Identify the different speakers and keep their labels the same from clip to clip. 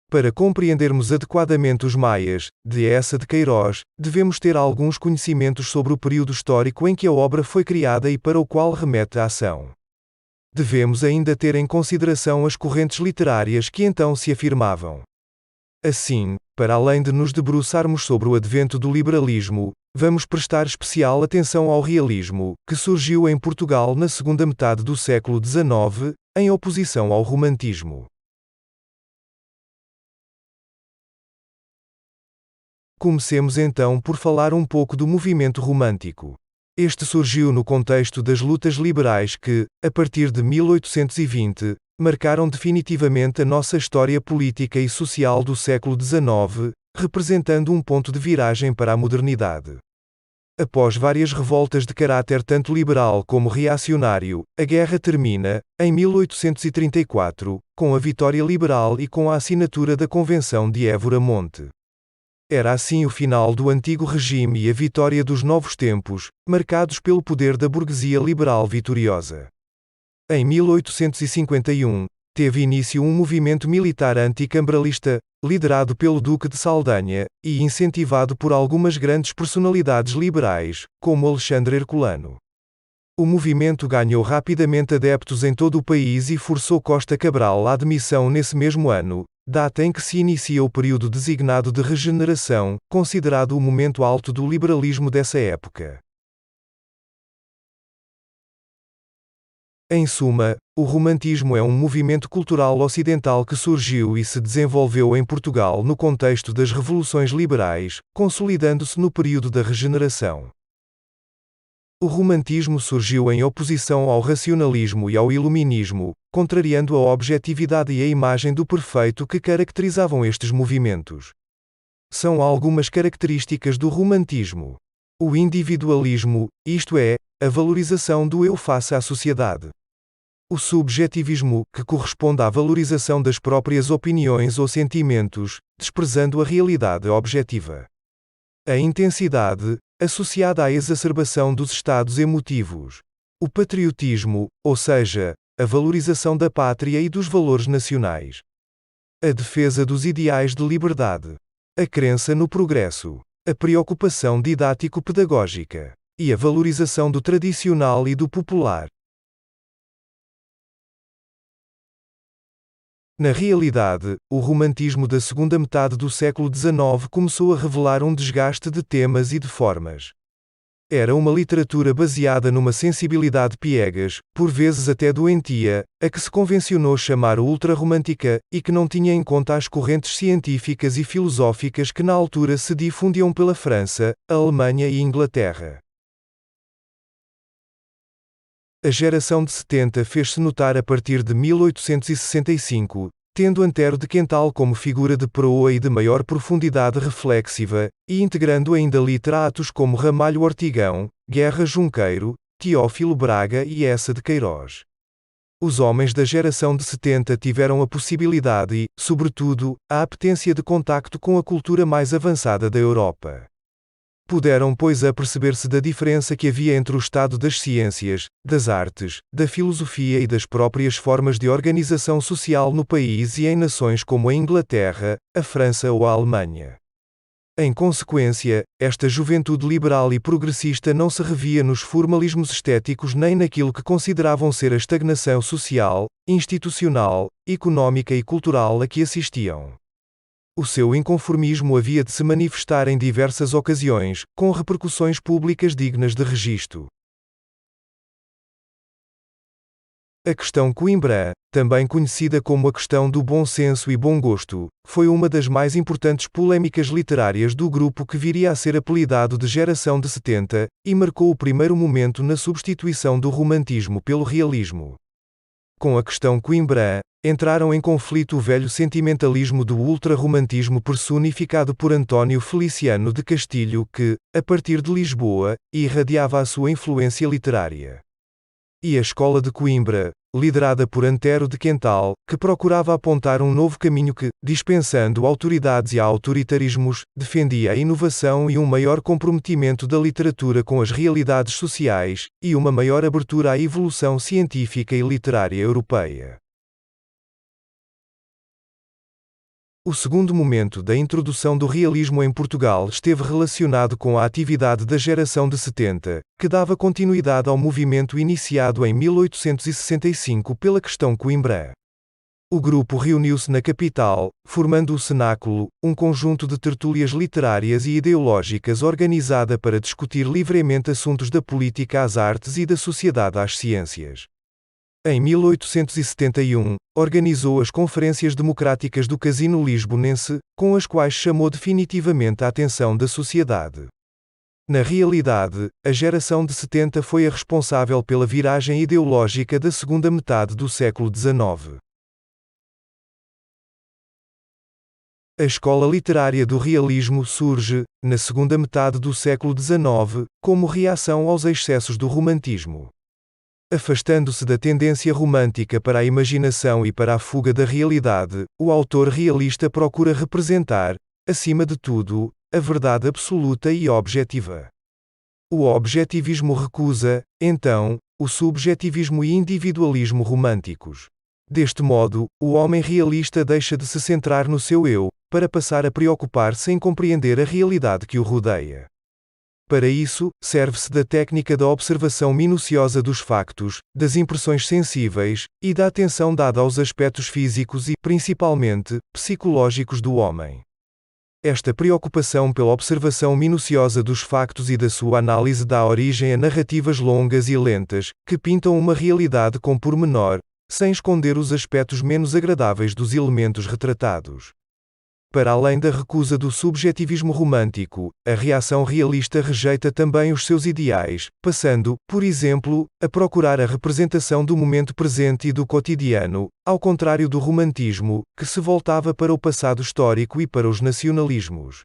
Speaker 1: Para compreendermos adequadamente os Maias, de Eça de Queiroz, devemos ter alguns conhecimentos sobre o período histórico em que a obra foi criada e para o qual remete a ação. Devemos ainda ter em consideração as correntes literárias que então se afirmavam. Assim, para além de nos debruçarmos sobre o advento do liberalismo, vamos prestar especial atenção ao realismo, que surgiu em Portugal na segunda metade do século XIX, em oposição ao romantismo. Comecemos então por falar um pouco do movimento romântico. Este surgiu no contexto das lutas liberais que, a partir de 1820, marcaram definitivamente a nossa história política e social do século XIX, representando um ponto de viragem para a modernidade. Após várias revoltas de caráter tanto liberal como reacionário, a guerra termina, em 1834, com a vitória liberal e com a assinatura da Convenção de Évora-Monte. Era assim o final do antigo regime e a vitória dos novos tempos, marcados pelo poder da burguesia liberal vitoriosa. Em 1851, teve início um movimento militar anticambralista, liderado pelo Duque de Saldanha, e incentivado por algumas grandes personalidades liberais, como Alexandre Herculano. O movimento ganhou rapidamente adeptos em todo o país e forçou Costa Cabral à demissão nesse mesmo ano, data em que se inicia o período designado de regeneração, considerado o momento alto do liberalismo dessa época. Em suma, o romantismo é um movimento cultural ocidental que surgiu e se desenvolveu em Portugal no contexto das revoluções liberais, consolidando-se no período da regeneração. O romantismo surgiu em oposição ao racionalismo e ao iluminismo, contrariando a objetividade e a imagem do perfeito que caracterizavam estes movimentos. São algumas características do romantismo. O individualismo, isto é, a valorização do eu face à sociedade. O subjetivismo, que corresponde à valorização das próprias opiniões ou sentimentos, desprezando a realidade objetiva. A intensidade, associada à exacerbação dos estados emotivos. O patriotismo, ou seja, a valorização da pátria e dos valores nacionais. A defesa dos ideais de liberdade. A crença no progresso. A preocupação didático-pedagógica. E a valorização do tradicional e do popular. Na realidade, o romantismo da segunda metade do século XIX começou a revelar um desgaste de temas e de formas. Era uma literatura baseada numa sensibilidade piegas, por vezes até doentia, a que se convencionou chamar ultrarromântica, e que não tinha em conta as correntes científicas e filosóficas que na altura se difundiam pela França, a Alemanha e Inglaterra. A geração de 70 fez-se notar a partir de 1865, tendo Antero de Quental como figura de proa e de maior profundidade reflexiva, e integrando ainda literatos como Ramalho Ortigão, Guerra Junqueiro, Teófilo Braga e Eça de Queiroz. Os homens da geração de 70 tiveram a possibilidade e, sobretudo, a apetência de contacto com a cultura mais avançada da Europa. Puderam, pois, aperceber-se da diferença que havia entre o estado das ciências, das artes, da filosofia e das próprias formas de organização social no país e em nações como a Inglaterra, a França ou a Alemanha. Em consequência, esta juventude liberal e progressista não se revia nos formalismos estéticos nem naquilo que consideravam ser a estagnação social, institucional, económica e cultural a que assistiam. O seu inconformismo havia de se manifestar em diversas ocasiões, com repercussões públicas dignas de registro. A questão Coimbra, também conhecida como a questão do bom senso e bom gosto, foi uma das mais importantes polêmicas literárias do grupo que viria a ser apelidado de Geração de 70, e marcou o primeiro momento na substituição do romantismo pelo realismo. Com a questão Coimbra, entraram em conflito o velho sentimentalismo do ultrarromantismo personificado por António Feliciano de Castilho que, a partir de Lisboa, irradiava a sua influência literária. E a escola de Coimbra, liderada por Antero de Quental, que procurava apontar um novo caminho que, dispensando autoridades e autoritarismos, defendia a inovação e um maior comprometimento da literatura com as realidades sociais, e uma maior abertura à evolução científica e literária europeia. O segundo momento da introdução do realismo em Portugal esteve relacionado com a atividade da geração de 70, que dava continuidade ao movimento iniciado em 1865 pela Questão Coimbra. O grupo reuniu-se na capital, formando o Cenáculo, um conjunto de tertúlias literárias e ideológicas organizada para discutir livremente assuntos da política às artes e da sociedade às ciências. Em 1871, organizou as Conferências Democráticas do Casino Lisbonense, com as quais chamou definitivamente a atenção da sociedade. Na realidade, a geração de 70 foi a responsável pela viragem ideológica da segunda metade do século XIX. A escola literária do realismo surge, na segunda metade do século XIX, como reação aos excessos do romantismo. Afastando-se da tendência romântica para a imaginação e para a fuga da realidade, o autor realista procura representar, acima de tudo, a verdade absoluta e objetiva. O objetivismo recusa, então, o subjetivismo e individualismo românticos. Deste modo, o homem realista deixa de se centrar no seu eu, para passar a preocupar-se em compreender a realidade que o rodeia. Para isso, serve-se da técnica da observação minuciosa dos factos, das impressões sensíveis, e da atenção dada aos aspectos físicos e, principalmente, psicológicos do homem. Esta preocupação pela observação minuciosa dos factos e da sua análise dá origem a narrativas longas e lentas, que pintam uma realidade com pormenor, sem esconder os aspectos menos agradáveis dos elementos retratados. Para além da recusa do subjetivismo romântico, a reação realista rejeita também os seus ideais, passando, por exemplo, a procurar a representação do momento presente e do cotidiano, ao contrário do romantismo, que se voltava para o passado histórico e para os nacionalismos.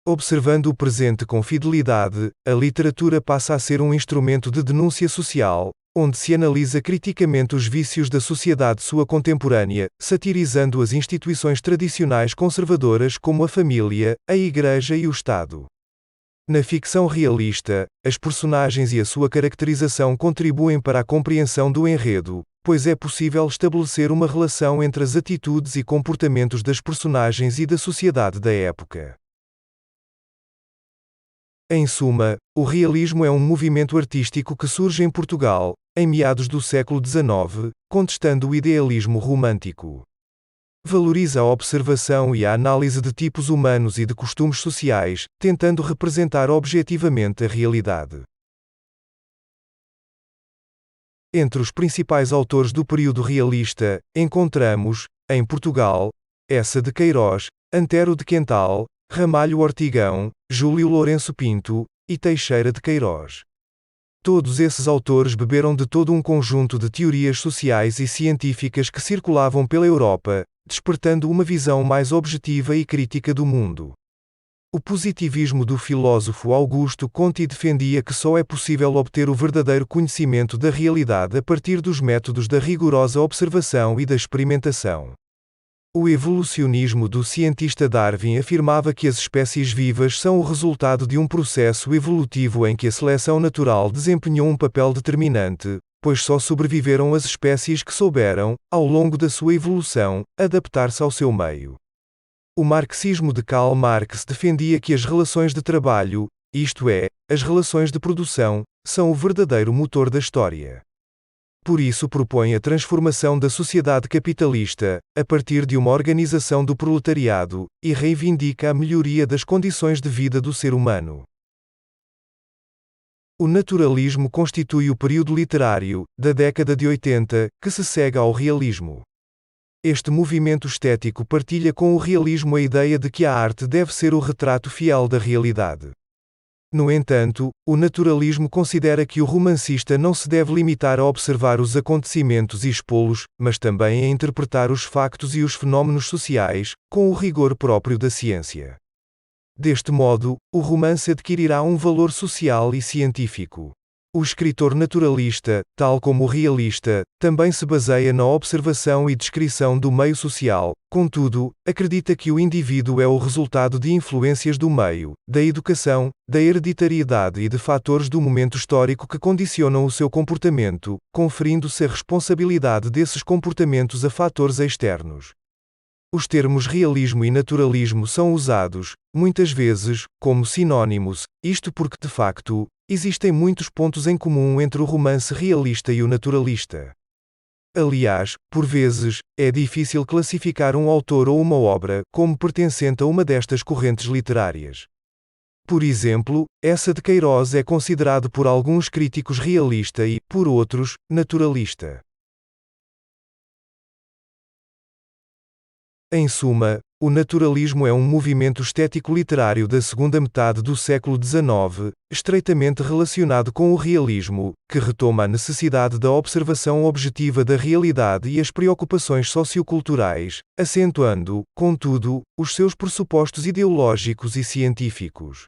Speaker 1: Observando o presente com fidelidade, a literatura passa a ser um instrumento de denúncia social, onde se analisa criticamente os vícios da sociedade sua contemporânea, satirizando as instituições tradicionais conservadoras como a família, a Igreja e o Estado. Na ficção realista, as personagens e a sua caracterização contribuem para a compreensão do enredo, pois é possível estabelecer uma relação entre as atitudes e comportamentos das personagens e da sociedade da época. Em suma, o realismo é um movimento artístico que surge em Portugal, em meados do século XIX, contestando o idealismo romântico. Valoriza a observação e a análise de tipos humanos e de costumes sociais, tentando representar objetivamente a realidade. Entre os principais autores do período realista, encontramos, em Portugal, Eça de Queiroz, Antero de Quental, Ramalho Ortigão, Júlio Lourenço Pinto, e Teixeira de Queiroz. Todos esses autores beberam de todo um conjunto de teorias sociais e científicas que circulavam pela Europa, despertando uma visão mais objetiva e crítica do mundo. O positivismo do filósofo Augusto Comte defendia que só é possível obter o verdadeiro conhecimento da realidade a partir dos métodos da rigorosa observação e da experimentação. O evolucionismo do cientista Darwin afirmava que as espécies vivas são o resultado de um processo evolutivo em que a seleção natural desempenhou um papel determinante, pois só sobreviveram as espécies que souberam, ao longo da sua evolução, adaptar-se ao seu meio. O marxismo de Karl Marx defendia que as relações de trabalho, isto é, as relações de produção, são o verdadeiro motor da história. Por isso propõe a transformação da sociedade capitalista, a partir de uma organização do proletariado, e reivindica a melhoria das condições de vida do ser humano. O naturalismo constitui o período literário, da década de 80, que se segue ao realismo. Este movimento estético partilha com o realismo a ideia de que a arte deve ser o retrato fiel da realidade. No entanto, o naturalismo considera que o romancista não se deve limitar a observar os acontecimentos e expô-los, mas também a interpretar os factos e os fenómenos sociais, com o rigor próprio da ciência. Deste modo, o romance adquirirá um valor social e científico. O escritor naturalista, tal como o realista, também se baseia na observação e descrição do meio social, contudo, acredita que o indivíduo é o resultado de influências do meio, da educação, da hereditariedade e de fatores do momento histórico que condicionam o seu comportamento, conferindo-se a responsabilidade desses comportamentos a fatores externos. Os termos realismo e naturalismo são usados, muitas vezes, como sinônimos, isto porque, de facto, existem muitos pontos em comum entre o romance realista e o naturalista. Aliás, por vezes, é difícil classificar um autor ou uma obra como pertencente a uma destas correntes literárias. Por exemplo, Eça de Queiroz é considerado por alguns críticos realista e, por outros, naturalista. Em suma, o naturalismo é um movimento estético-literário da segunda metade do século XIX, estreitamente relacionado com o realismo, que retoma a necessidade da observação objetiva da realidade e as preocupações socioculturais, acentuando, contudo, os seus pressupostos ideológicos e científicos.